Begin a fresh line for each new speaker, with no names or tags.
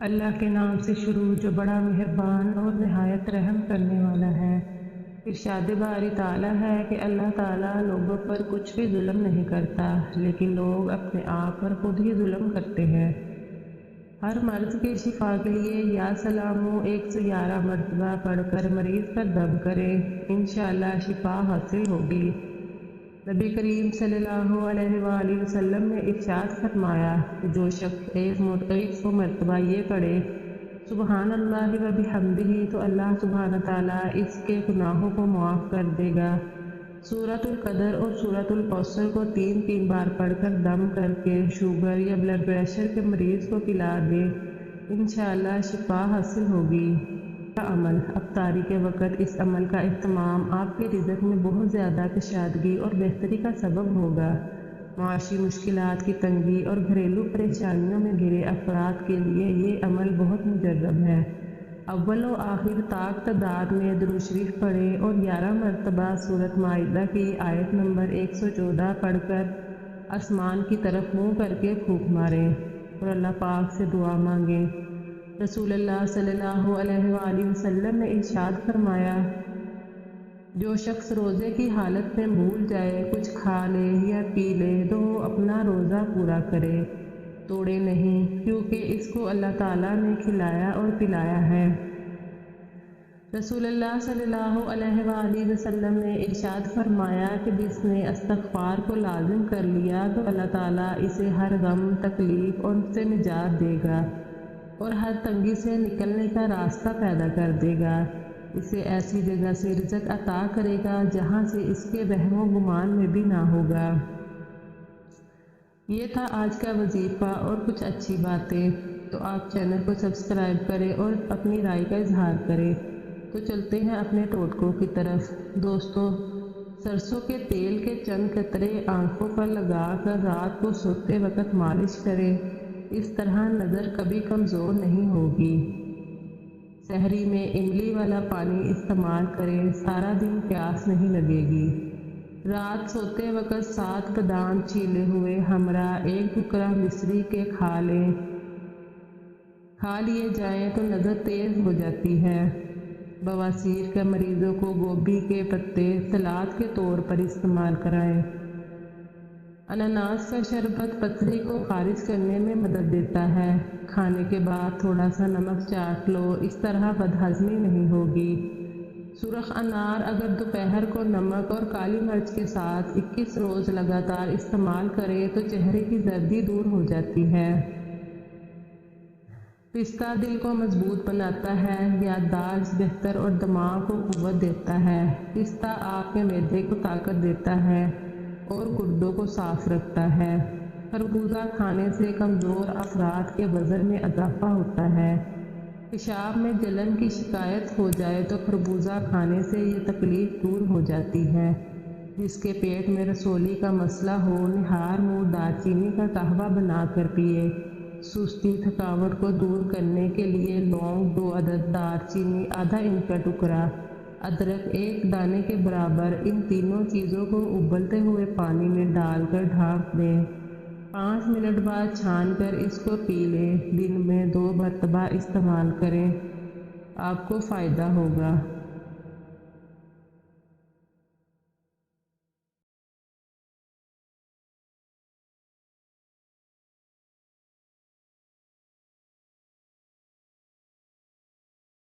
اللہ کے نام سے شروع جو بڑا مہربان اور نہایت رحم کرنے والا ہے۔ ارشاد باری تعالیٰ ہے کہ اللہ تعالیٰ لوگوں پر کچھ بھی ظلم نہیں کرتا، لیکن لوگ اپنے آپ پر خود ہی ظلم کرتے ہیں۔ ہر مرض کی شفا کے لیے یا سلامو 111 مرتبہ پڑھ کر مریض پر دم کریں، انشاءاللہ شفا حاصل ہوگی۔ نبی کریم صلی اللہ علیہ وآلہ وسلم نے ارشاد فرمایا کہ جو شخص 100 مرتبہ یہ پڑھے سبحان اللہ و بحمدہ، تو اللہ سبحانہ تعالیٰ اس کے گناہوں کو معاف کر دے گا۔ سورۃ القدر اور سورۃ الکوثر کو 3 بار پڑھ کر دم کر کے شوگر یا بلڈ پریشر کے مریض کو پلا دے، انشاءاللہ شفا حاصل ہوگی۔ عمل افطاری کے وقت اس عمل کا اہتمام آپ کے رزق میں بہت زیادہ کشادگی اور بہتری کا سبب ہوگا۔ معاشی مشکلات کی تنگی اور گھریلو پریشانیوں میں گھرے افراد کے لیے یہ عمل بہت مجرب ہے۔ اول و آخر طاق تعداد میں درود شریف پڑھیں اور 11 مرتبہ سورۃ مائدہ کی آیت نمبر 114 پڑھ کر آسمان کی طرف منہ کر کے پھونک ماریں اور اللہ پاک سے دعا مانگیں۔ رسول اللہ صلی اللہ علیہ وآلہ وسلم نے ارشاد فرمایا، جو شخص روزے کی حالت میں بھول جائے، کچھ کھا لے یا پی لے تو وہ اپنا روزہ پورا کرے، توڑے نہیں، کیونکہ اس کو اللہ تعالیٰ نے کھلایا اور پلایا ہے۔ رسول اللہ صلی اللہ علیہ وآلہ وسلم نے ارشاد فرمایا کہ جس نے استغفار کو لازم کر لیا تو اللہ تعالیٰ اسے ہر غم، تکلیف اور سے نجات دے گا اور ہر تنگی سے نکلنے کا راستہ پیدا کر دے گا۔ اسے ایسی جگہ سے رزق عطا کرے گا جہاں سے اس کے وہم و گمان میں بھی نہ ہوگا۔ یہ تھا آج کا وظیفہ اور کچھ اچھی باتیں، تو آپ چینل کو سبسکرائب کریں اور اپنی رائے کا اظہار کریں۔ تو چلتے ہیں اپنے ٹوٹکوں کی طرف۔ دوستو، سرسوں کے تیل کے چند قطرے آنکھوں پر لگا کر رات کو سوتے وقت مالش کریں، اس طرح نظر کبھی کمزور نہیں ہوگی۔ سحری میں املی والا پانی استعمال کریں، سارا دن پیاس نہیں لگے گی۔ رات سوتے وقت 7 بادام چھیلے ہوئے ہمراہ 1 ٹکڑا مصری کے کھا لیے جائیں تو نظر تیز ہو جاتی ہے۔ بواسیر کے مریضوں کو گوبھی کے پتے سلاد کے طور پر استعمال کرائیں۔ اناناس کا شربت پتھری کو خارج کرنے میں مدد دیتا ہے۔ کھانے کے بعد تھوڑا سا نمک چاٹ لو، اس طرح بدہضمی نہیں ہوگی۔ سرخ انار اگر دوپہر کو نمک اور کالی مرچ کے ساتھ 21 روز لگاتار استعمال کریں تو چہرے کی زردی دور ہو جاتی ہے۔ پستہ دل کو مضبوط بناتا ہے، یادداشت بہتر اور دماغ کو قوت دیتا ہے۔ پستہ آپ کے معدے کو طاقت دیتا ہے اور گردوں کو صاف رکھتا ہے۔ خربوزہ کھانے سے کمزور افراد کے وزن میں اضافہ ہوتا ہے۔ پیشاب میں جلن کی شکایت ہو جائے تو خربوزہ کھانے سے یہ تکلیف دور ہو جاتی ہے۔ جس کے پیٹ میں رسولی کا مسئلہ ہو، نہار منہ دار چینی کا قہوہ بنا کر پیے۔ سستی تھکاوٹ کو دور کرنے کے لیے لونگ 2 عدد، دار چینی ½ انچ کا ٹکڑا، ادرک 1 دانے کے برابر، ان تینوں چیزوں کو ابلتے ہوئے پانی میں ڈال کر ڈھانپ دیں۔ 5 منٹ بعد چھان کر اس کو پی لیں۔ دن میں 2 مرتبہ استعمال کریں، آپ کو فائدہ ہوگا۔